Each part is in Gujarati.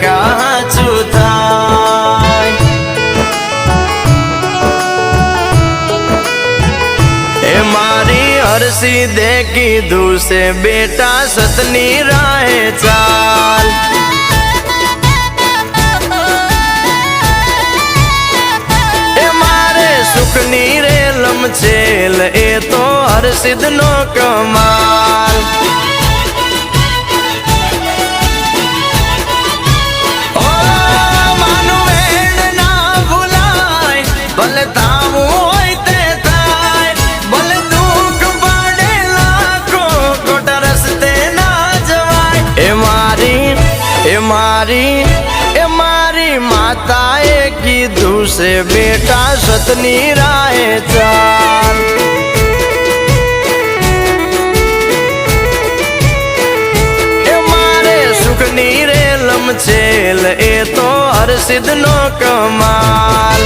કાચું થાય। એ મારી હરસી દે કીધું છે બેટા સતની રાહે ચાલ। એ મારે સુખની રે લમચેલ એ તો હરસિદ નો કમાલ। ઓ માનું વેણ ના ભૂલાય ભલે થાવું હોય તે થાય, ભલે દુઃખ પડે લાખો ખોટા રસ્તે ના જવાય। એ મારી માતાએ કીધું છે બેટા સતની રાહે ચાલ। એ મારે સુખની રે લમચેલ એ તો હરસિદ નો કમાલ।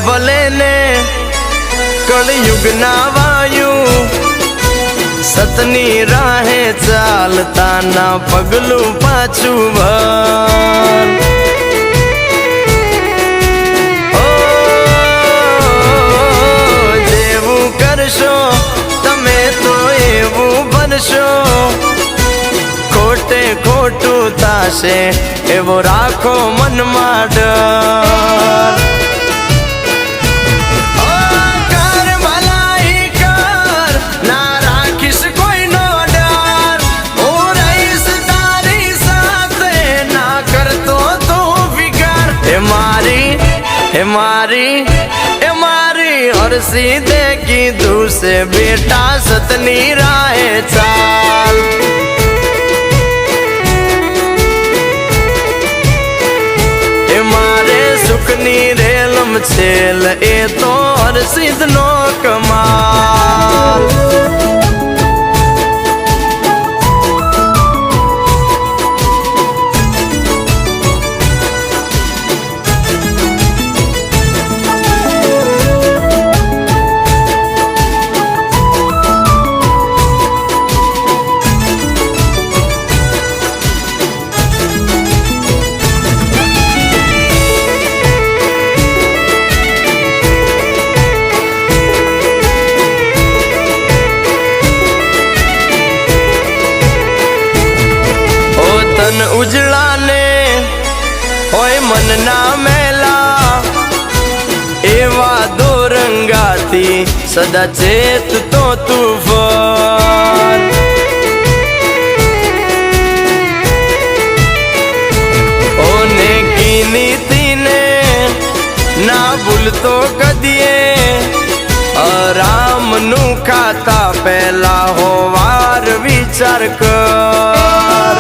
ભલે ને કળયુગ ના વાયુ સતની રાહે ચાલતા ના પગલું પાછું ભર। જેવું કરશો તમે તો એવું બનશો, ખોટે ખોટું થાશે એવો રાખો મનમાં ડર। એ મારી હરસી દે કીધું છે બેટા સતની રાહે ચાલ। એ મારે સુખની રે લમચેલ એ તો હરસિદ નો કમાલ। ઉજળા ને હોય મન ના મેલા એવા દોરંગાથી સદા ચેત તો તુફાન। ઓ નેકી નીતિને ના ભૂલતો કદીએ, આરામ નું ખાતા પહેલા હોવાર વિચાર કર।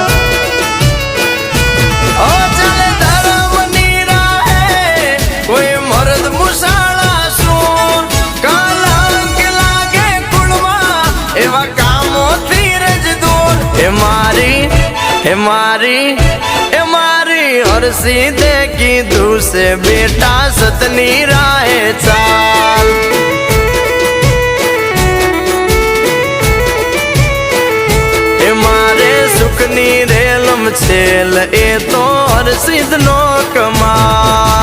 એ મારી હરસી દે કીધું છે બેટા સતની રાહે ચાલ। એ મારે સુખની રે લમચેલ એ તો હરસિદ નો કમાલ।